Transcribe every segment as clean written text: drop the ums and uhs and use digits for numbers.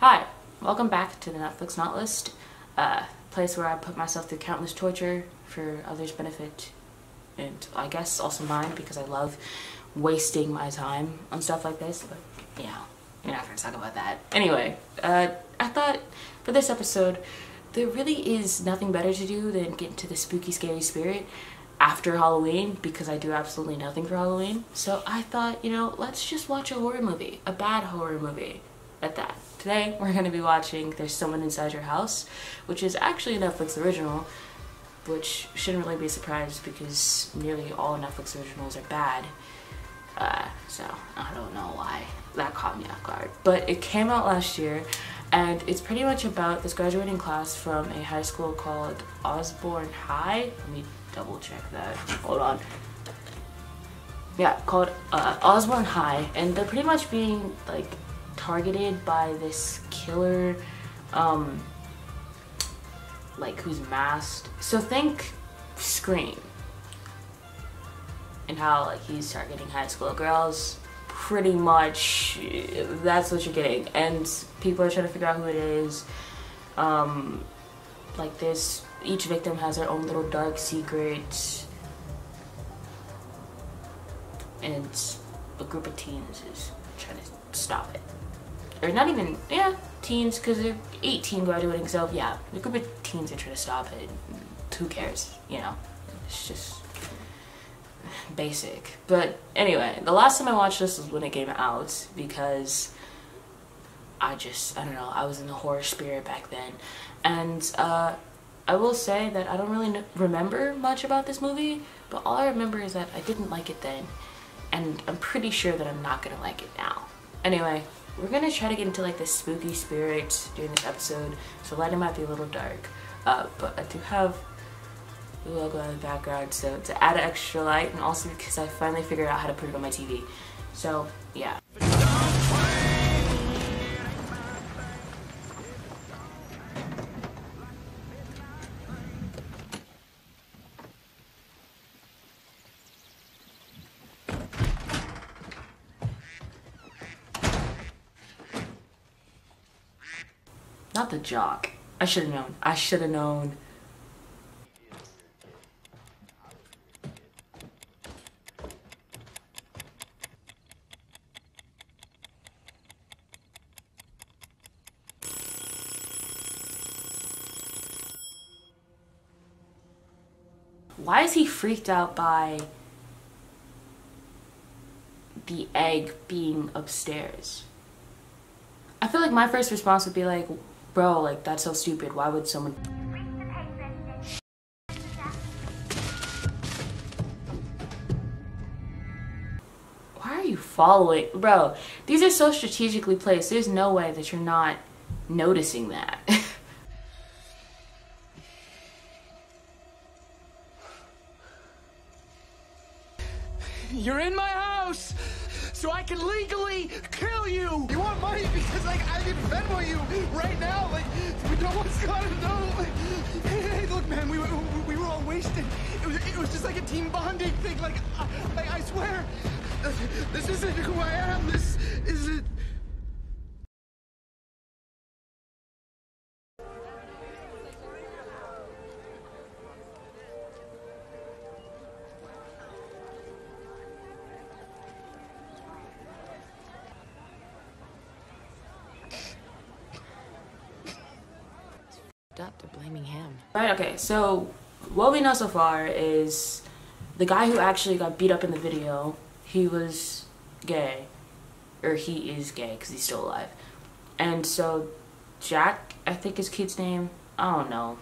Hi, welcome back to the Netflix Not List, place where I put myself through countless torture for others' benefit, and I guess also mine because I love wasting my time on stuff like this, but yeah, we're not gonna talk about that. Anyway, I thought for this episode, there really is nothing better to do than get into the spooky, scary spirit after Halloween because I do absolutely nothing for Halloween. So I thought, let's just watch a horror movie, a bad horror movie at that. Today we're going to be watching There's Someone Inside Your House, which is actually a Netflix original, which shouldn't really be a surprise because nearly all Netflix originals are bad. So I don't know why that caught me off guard. But it came out last year, and it's pretty much about this graduating class from a high school called Osborne High. Let me double check that. Hold on. Yeah, called Osborne High, and they're pretty much being like targeted by this killer, like who's masked. So think Scream, and how like he's targeting high school girls. Pretty much, that's what you're getting, and people are trying to figure out who it is. Like this, each victim has their own little dark secret, and a group of teens is trying to stop it. Or not even, teens, because they're 18 graduating, so yeah, a group of teens are trying to stop it. Who cares, It's just basic. But anyway, the last time I watched this was when it came out, because I don't know, I was in the horror spirit back then. And I will say that I don't really remember much about this movie, but all I remember is that I didn't like it then, and I'm pretty sure that I'm not gonna like it now. Anyway, we're gonna try to get into like this spooky spirit during this episode, so lighting might be a little dark, but I do have the logo in the background, so to add an extra light, and also because I finally figured out how to put it on my TV. So yeah. Not the jock. I should have known. I should have known. Why is he freaked out by the egg being upstairs? I feel like my first response would be like, bro, like that's so stupid. Why would someone... Why are you following? Bro, these are so strategically placed. There's no way that you're not noticing that. You're in my house, so I can legally kill you. You want money because, like, I can Venmo you right now. Like, no one's gotta know. Like, hey, look, man, we were all wasted. It was just like a team bonding thing. Like I swear, this isn't who I am. This isn't. Up to blaming him. Right, okay, so what we know so far is the guy who actually got beat up in the video, he was gay. Or he is gay because he's still alive. And so Jack, I think his kid's name, I don't know.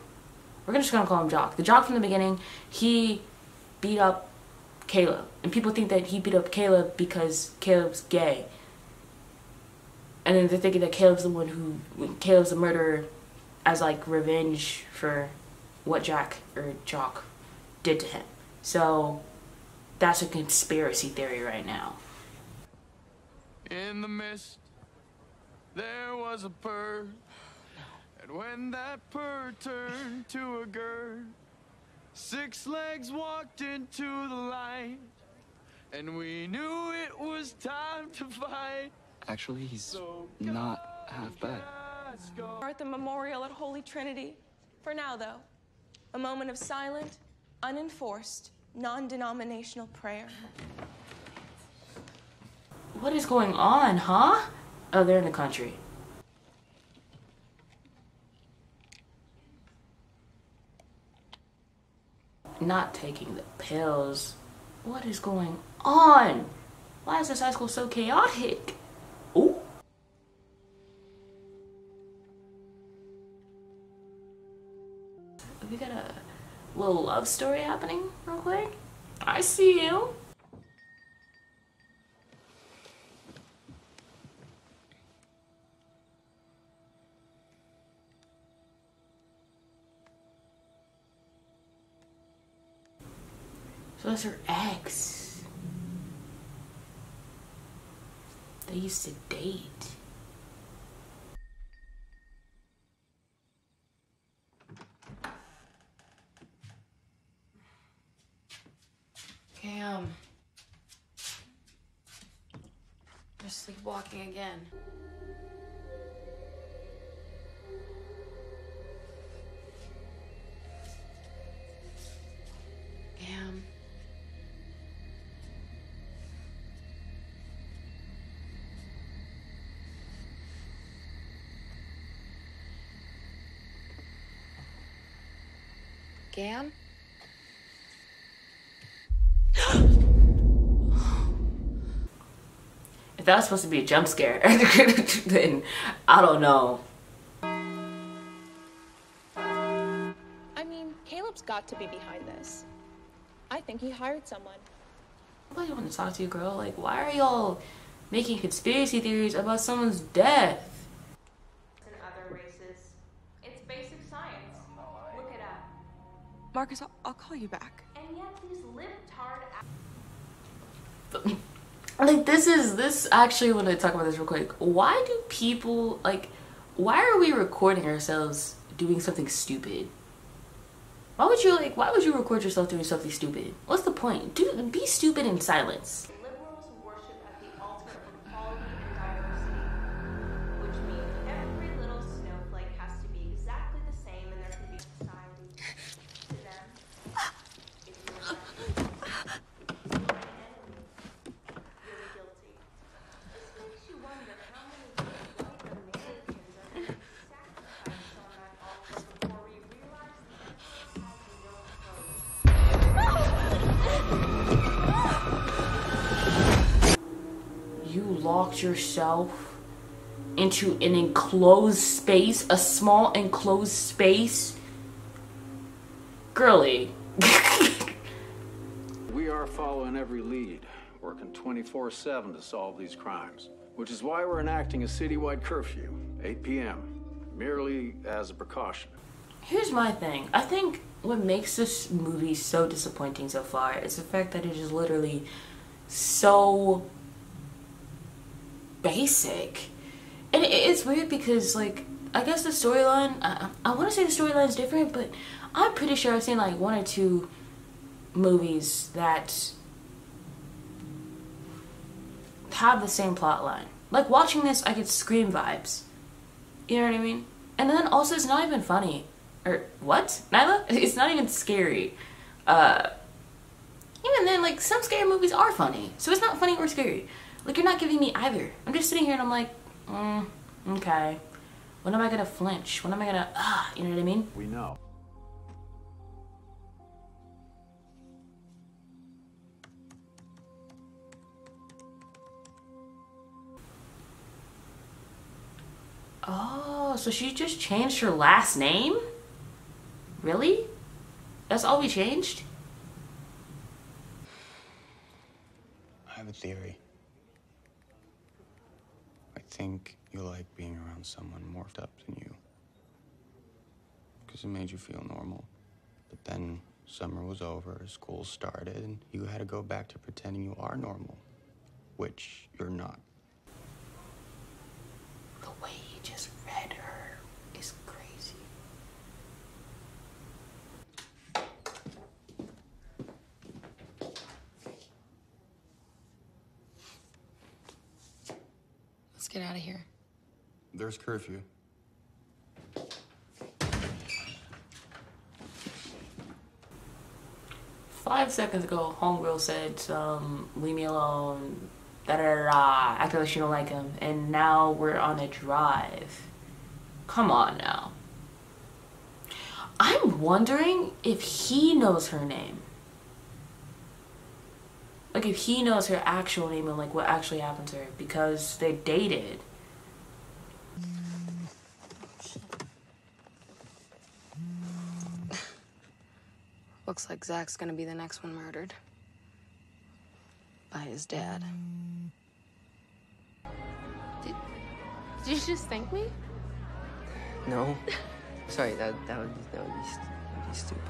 We're just gonna call him Jock. The Jock from the beginning, he beat up Caleb. And people think that he beat up Caleb because Caleb's gay. And then they're thinking that Caleb's the murderer, as like revenge for what Jack or Jock did to him. So that's a conspiracy theory right now. In the mist, there was a bird, and when that bird turned to a girl, 6 legs walked into the light, and we knew it was time to fight. Actually, he's not half bad. Martha Memorial at Holy Trinity. For now, though, a moment of silent, unenforced, non-denominational prayer. What is going on, huh? Oh, they're in the country. Not taking the pills. What is going on? Why is this high school so chaotic? Ooh. We got a little love story happening real quick. I see you. So that's her ex. They used to date. Cam. You're sleepwalking again. Cam. Cam? If that was supposed to be a jump scare, then I don't know. I mean, Caleb's got to be behind this. I think he hired someone. Nobody want to talk to you, girl. Like, why are y'all making conspiracy theories about someone's death? In other races, it's basic science. Look it up. Marcus, I'll call you back. And yet these libtard. Like, this actually, when I talk about this real quick, why do people, like, why are we recording ourselves doing something stupid? Why would you record yourself doing something stupid? What's the point? Be stupid in silence. Liberals worship at the altar of equality and diversity, which means every little snowflake has to be exactly the same and there can be society. To them, if you're an enemy, you're guilty. This makes you wonder how many white Americans are going to sacrifice on that altar before we realize the emperor has no clothes. You locked yourself into an enclosed space, a small enclosed space? Girly. We are following every lead, working 24/7 to solve these crimes, which is why we're enacting a citywide curfew, 8 p.m., merely as a precaution. Here's my thing. I think what makes this movie so disappointing so far is the fact that it is literally so basic. And it's weird because, like, I guess the storyline, I want to say the storyline's different, but I'm pretty sure I've seen like one or two movies that have the same plot line. Like, watching this, I get Scream vibes. You know what I mean? And then also, it's not even funny. Or, what? Nyla? It's not even scary. Even then, like, some scary movies are funny. So it's not funny or scary. Like, you're not giving me either. I'm just sitting here and I'm like, okay. When am I gonna flinch? When am I gonna, you know what I mean? We know. Oh, so she just changed her last name? Really? That's all we changed? I have a theory. I think you like being around someone more fucked up than you. Because it made you feel normal. But then summer was over, school started, and you had to go back to pretending you are normal. Which you're not. The way he just read her is crazy. Let's get out of here. There's curfew. 5 seconds ago, Homegirl said leave me alone, da da da da, acting like she don't like him, and now we're on a drive. Come on now. I'm wondering if he knows her name. Like if he knows her actual name and like what actually happened to her, because they dated. Looks like Zach's gonna be the next one murdered. By his dad. Did you just thank me? No. Sorry, that would be stupid.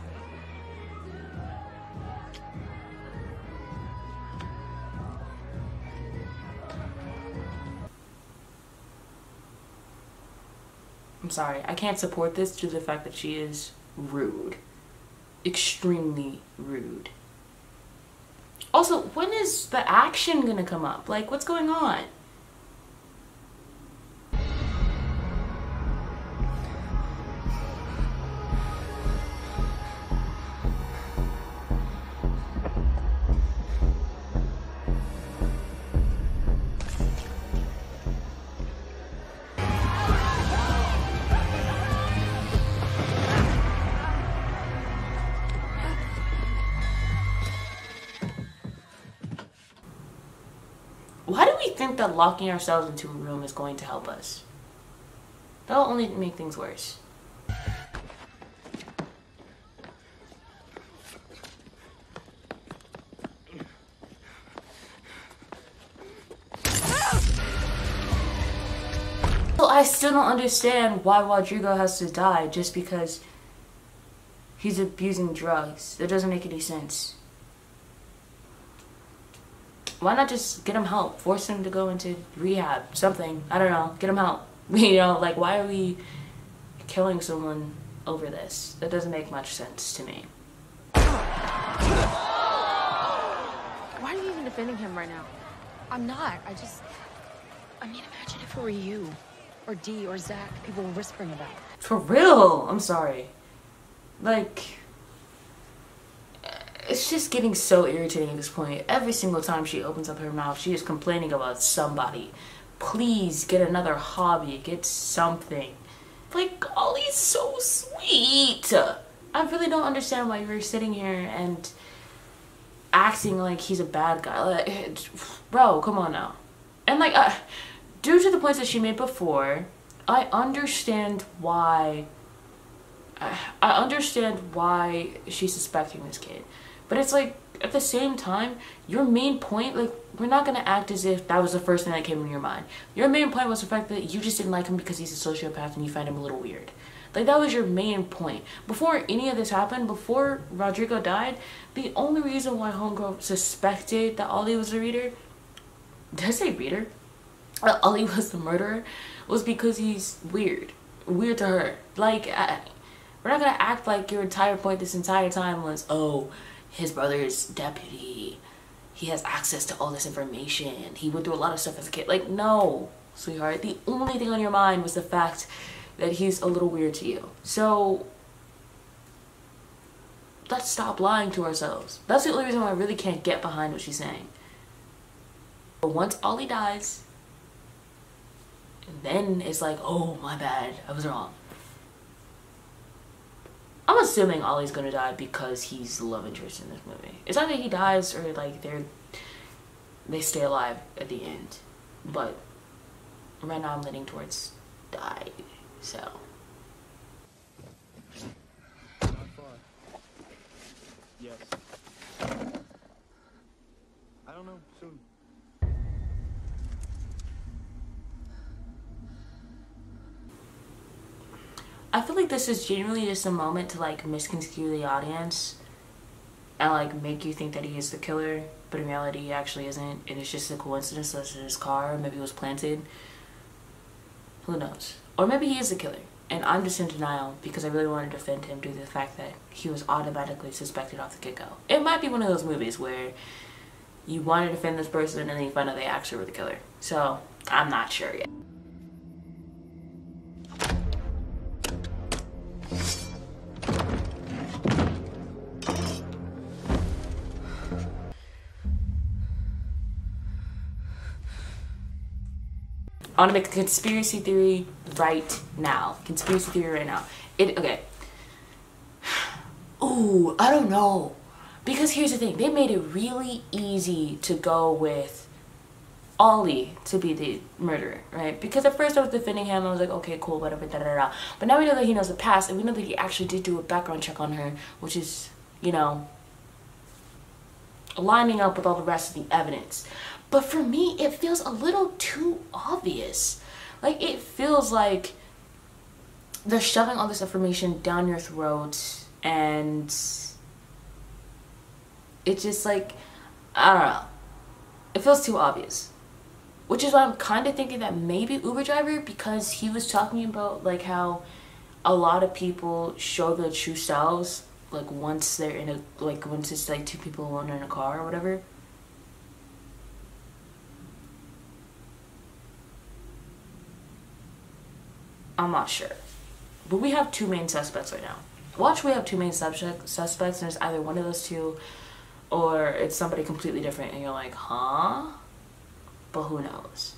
I'm sorry, I can't support this due to the fact that she is rude. Extremely rude. Also, when is the action gonna come up? Like, what's going on? Why do we think that locking ourselves into a room is going to help us? That'll only make things worse. So I still don't understand why Rodrigo has to die just because he's abusing drugs. That doesn't make any sense. Why not just get him help? Force him to go into rehab, something. I don't know. Get him help. You know, like, why are we killing someone over this? That doesn't make much sense to me. Why are you even defending him right now? I'm not. I mean, imagine if it were you. Or Dee or Zach. People were whispering about it. For real? I'm sorry. Like... It's just getting so irritating at this point. Every single time she opens up her mouth, she is complaining about somebody. Please get another hobby. Get something. Like, Ollie's so sweet. I really don't understand why you're sitting here and acting like he's a bad guy. Like, bro, come on now. And like, due to the points that she made before, I understand why. I understand why she's suspecting this kid. But it's like, at the same time, your main point, like, we're not going to act as if that was the first thing that came in your mind. Your main point was the fact that you just didn't like him because he's a sociopath and you find him a little weird. Like, that was your main point. Before any of this happened, before Rodrigo died, the only reason why Homegirl suspected that Ollie was the reader, did I say reader? Ollie was the murderer, was because he's weird. Weird to her. Like, we're not going to act like your entire point this entire time was, oh, his brother's deputy. He has access to all this information. He went through a lot of stuff as a kid. Like, no, sweetheart. The only thing on your mind was the fact that he's a little weird to you. So, let's stop lying to ourselves. That's the only reason why I really can't get behind what she's saying. But once Ollie dies, then it's like, oh, my bad. I was wrong. I'm assuming Ollie's gonna die because he's the love interest in this movie. It's either he dies or like they stay alive at the end. But right now I'm leaning towards die. So. Not far. Yes. I don't know. Soon. I feel like this is genuinely just a moment to like misconstrue the audience and like make you think that he is the killer, but in reality he actually isn't, and it's just a coincidence that it's in his car. Maybe it was planted. Who knows? Or maybe he is the killer and I'm just in denial because I really want to defend him due to the fact that he was automatically suspected off the get-go. It might be one of those movies where you want to defend this person and then you find out they actually were the killer. So I'm not sure yet. I want to make a conspiracy theory right now. Conspiracy theory right now. Okay. Ooh, I don't know. Because here's the thing. They made it really easy to go with Ollie to be the murderer, right? Because at first I was defending him. I was like, okay, cool, whatever, da da da. But now we know that he knows the past, and we know that he actually did do a background check on her, which is, you know, lining up with all the rest of the evidence. But for me, it feels a little too obvious. Like, it feels like they're shoving all this information down your throat, and it's just like, I don't know. It feels too obvious. Which is why I'm kind of thinking that maybe Uber driver, because he was talking about like how a lot of people show their true selves like once they're in a, like once it's like two people alone in a car or whatever. I'm not sure. But we have two main suspects right now. We have two main suspects, and it's either one of those two or it's somebody completely different, and you're like, huh? But who knows?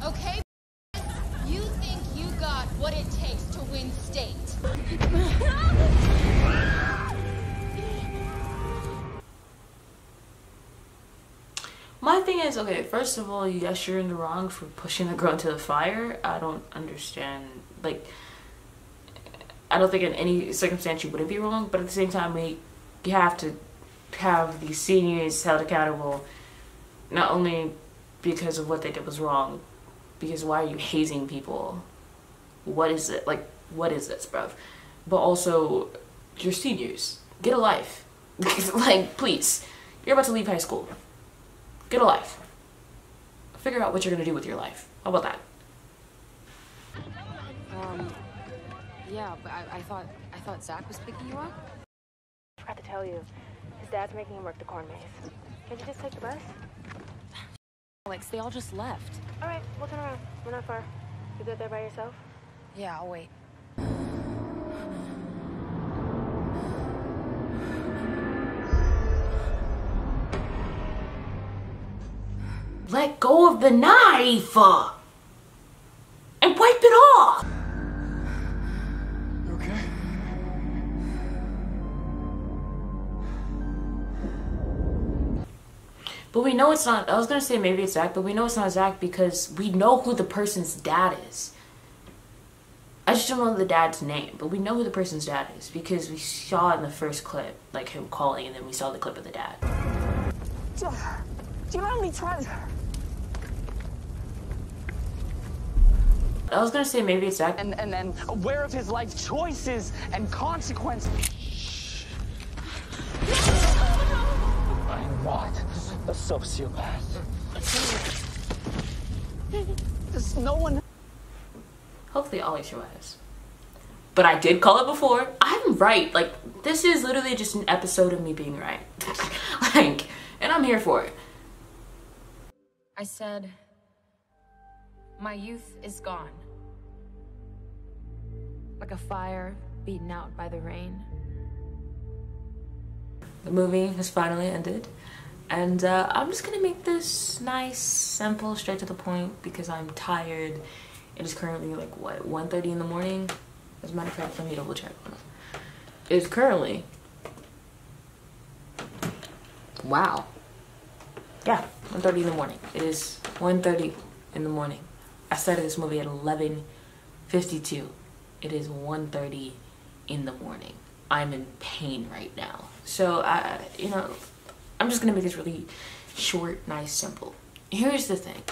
Okay, you think you got what it takes to win state. My thing is, okay, first of all, yes, you're in the wrong for pushing the girl into the fire. I don't understand, like, I don't think in any circumstance you wouldn't be wrong, but at the same time, you have to have these seniors held accountable, not only because of what they did was wrong, because why are you hazing people? What is it? Like, what is this, bruv? But also, you're seniors. Get a life. Like, please. You're about to leave high school. Get a life. Figure out what you're gonna do with your life. How about that? Yeah, but I thought Zach was picking you up? I forgot to tell you. His dad's making him work the corn maze. Can't you just take the bus? Alex, they all just left. All right, we'll turn around. We're not far. You good there by yourself? Yeah, I'll wait. Let go of the knife! And wipe it off! You okay? But we know it's not, I was gonna say maybe it's Zach, but we know it's not Zach because we know who the person's dad is. I just don't know the dad's name, but we know who the person's dad is because we saw in the first clip, like him calling, and then we saw the clip of the dad. Do you know how many times? I was gonna say maybe it's Zach. And then aware of his life choices and consequences. I'm not a sociopath. There's no one. Hopefully Ollie survives. But I did call it before. I'm right. Like, this is literally just an episode of me being right. Like, and I'm here for it. I said, my youth is gone. Like a fire beaten out by the rain. The movie has finally ended. And I'm just gonna make this nice, simple, straight to the point because I'm tired. It is currently like, what, 1:30 in the morning? As a matter of fact, let me double check. It is currently... Wow. Yeah, 1:30 in the morning. It is 1:30 in the morning. I started this movie at 11:52. It is 1:30 in the morning. I'm in pain right now. So, you know, I'm just gonna make this really short, nice, simple. Here's the thing.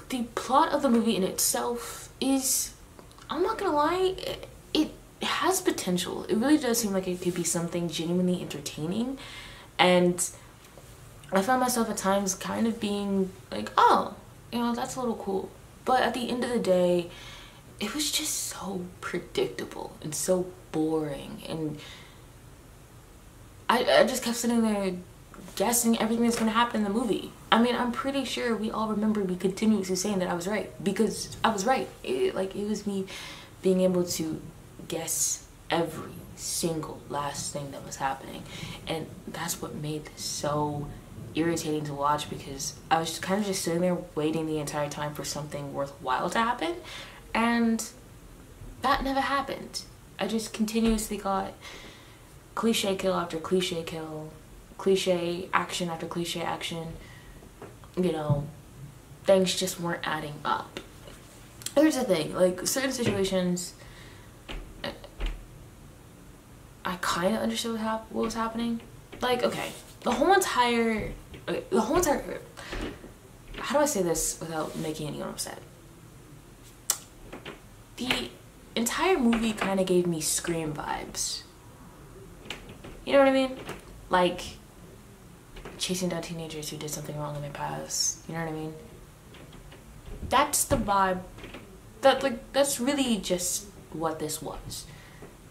The plot of the movie in itself is, I'm not gonna lie, it has potential. It really does seem like it could be something genuinely entertaining. And I found myself at times kind of being like, oh, you know, that's a little cool. But at the end of the day, it was just so predictable and so boring, and I just kept sitting there guessing everything that's going to happen in the movie. I mean, I'm pretty sure we all remember me continuously saying that I was right, because I was right. It was me being able to guess every single last thing that was happening, and that's what made this so irritating to watch, because I was kind of just sitting there waiting the entire time for something worthwhile to happen, and that never happened. I just continuously got cliche kill after cliche kill, cliche action after cliche action. You know, things just weren't adding up. Here's the thing, like, certain situations I kind of understood what was happening. Like, okay, the whole entire, how do I say this without making anyone upset? The entire movie kind of gave me Scream vibes. You know what I mean? Like, chasing down teenagers who did something wrong in their past. You know what I mean? That's the vibe. That's really just what this was.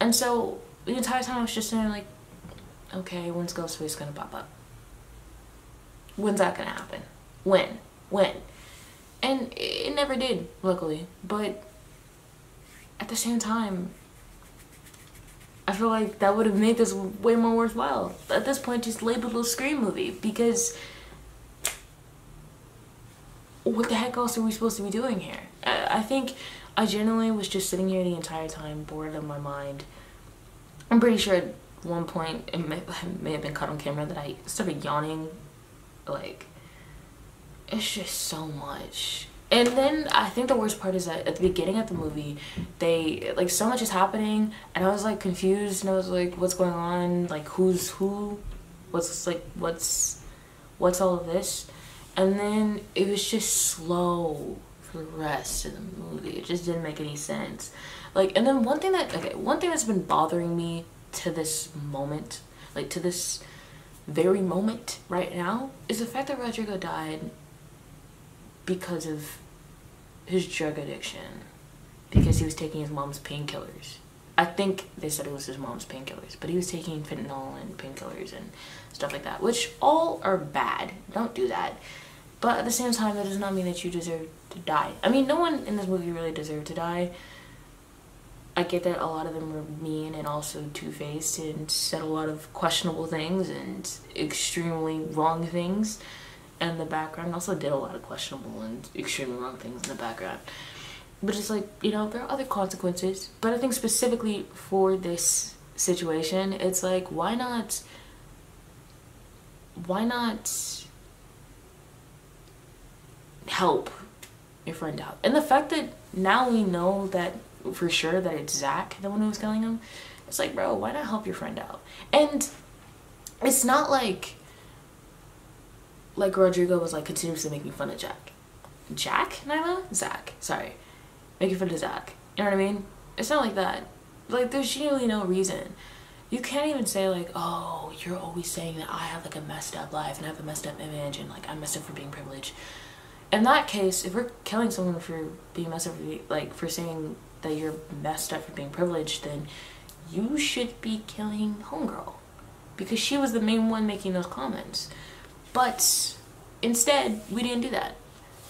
And so the entire time I was just sitting there like, okay, when's Ghostface gonna pop up? When's that gonna happen? When? And it never did, luckily. But at the same time, I feel like that would have made this way more worthwhile. At this point, just label it a Scream movie, because what the heck else are we supposed to be doing here? I think I genuinely was just sitting here the entire time, bored out of my mind. I'm pretty sure at one point, it may have been caught on camera, that I started yawning. Like, it's just so much. And then I think the worst part is that at the beginning of the movie, they, like, so much is happening, and I was like confused, and I was like, what's going on? Like, who's who? What's all of this? And then it was just slow for the rest of the movie. It just didn't make any sense. Like, and then one thing that's been bothering me to this moment, like to this very moment right now, is the fact that Rodrigo died because of his drug addiction, because he was taking his mom's painkillers. I think they said it was his mom's painkillers, but he was taking fentanyl and painkillers and stuff like that, which all are bad. Don't do that. But at the same time, that does not mean that you deserve to die. I mean, no one in this movie really deserved to die. I get that a lot of them were mean and also two-faced and said a lot of questionable things and extremely wrong things in the background. Also did a lot of questionable and extremely wrong things in the background. But it's like, you know, there are other consequences. But I think specifically for this situation, it's like, why not help your friend out? And the fact that now we know that for sure that it's Zach, the one who was killing him, it's like, bro, why not help your friend out? And it's not like Rodrigo was like continuously making fun of Zach, sorry, making fun of Zach, you know what I mean? It's not like that. Like, there's genuinely no reason. You can't even say like, oh, you're always saying that I have like a messed up life and I have a messed up image and like I'm messed up for being privileged. In that case, if we're killing someone for being messed up, like for saying that you're messed up for being privileged, then you should be killing homegirl, because she was the main one making those comments. But instead, we didn't do that.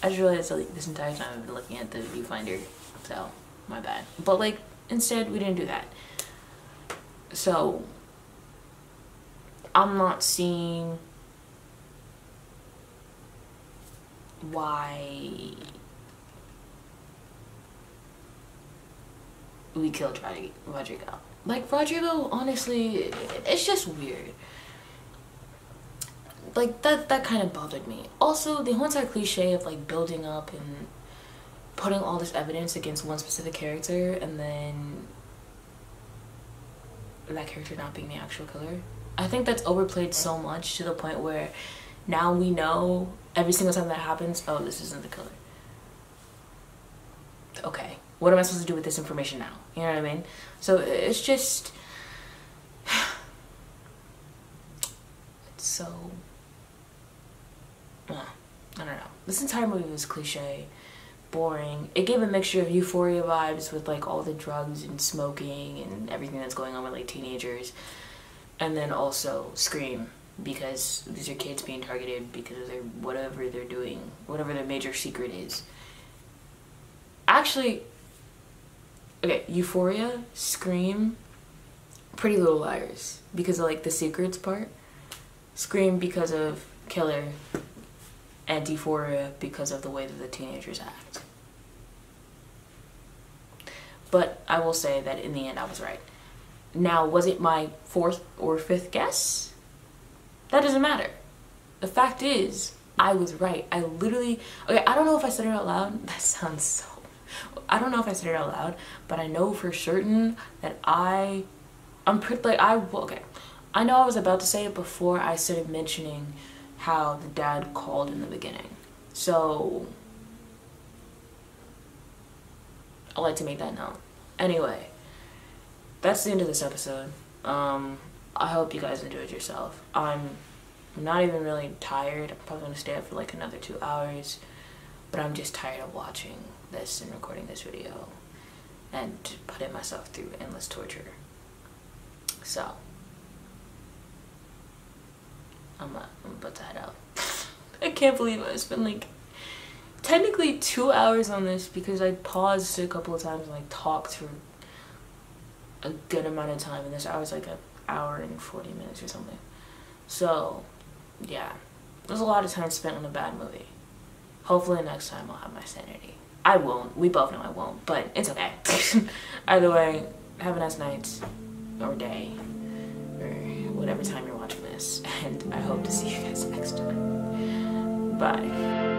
I just realized like this entire time I've been looking at the viewfinder, so my bad. But like, instead, we didn't do that. So I'm not seeing why we killed Rodrigo. Like, Rodrigo, honestly, it's just weird. Like, that kind of bothered me. Also, the whole entire cliche of like building up and putting all this evidence against one specific character and then that character not being the actual killer. I think that's overplayed so much to the point where now we know every single time that happens, oh, this isn't the killer. Okay, what am I supposed to do with this information now? You know what I mean? So it's just, it's so, I don't know. This entire movie was cliche. boring. It gave a mixture of Euphoria vibes with like all the drugs and smoking and everything that's going on with like teenagers, and then also Scream, because these are kids being targeted because of their whatever they're doing, whatever their major secret is. Actually, okay, Euphoria, Scream, Pretty Little Liars because of like the secrets part, Scream because of Killer, and Euphoria because of the way that the teenagers act. But I will say that in the end I was right. Now, was it my 4th or 5th guess? That doesn't matter. The fact is, I was right. I literally, okay, I don't know if I said it out loud. That sounds so, I don't know if I said it out loud, but I know for certain that I'm pretty, like, okay. I know I was about to say it before I started mentioning how the dad called in the beginning. So, I like to make that known. Anyway, that's the end of this episode. I hope you guys enjoyed yourself. I'm not even really tired. I'm probably gonna stay up for like another 2 hours, but I'm just tired of watching this and recording this video and putting myself through endless torture. So, I'm about to head out. I can't believe I spent like technically 2 hours on this because I paused a couple of times and like talked for a good amount of time, and this hour was like an hour and 40 minutes or something. So yeah, there's a lot of time spent on a bad movie. Hopefully next time I'll have my sanity. I won't. We both know I won't, but it's okay. Either way, have a nice night or day or whatever time you're watching this, and I hope to see you guys next time. Bye.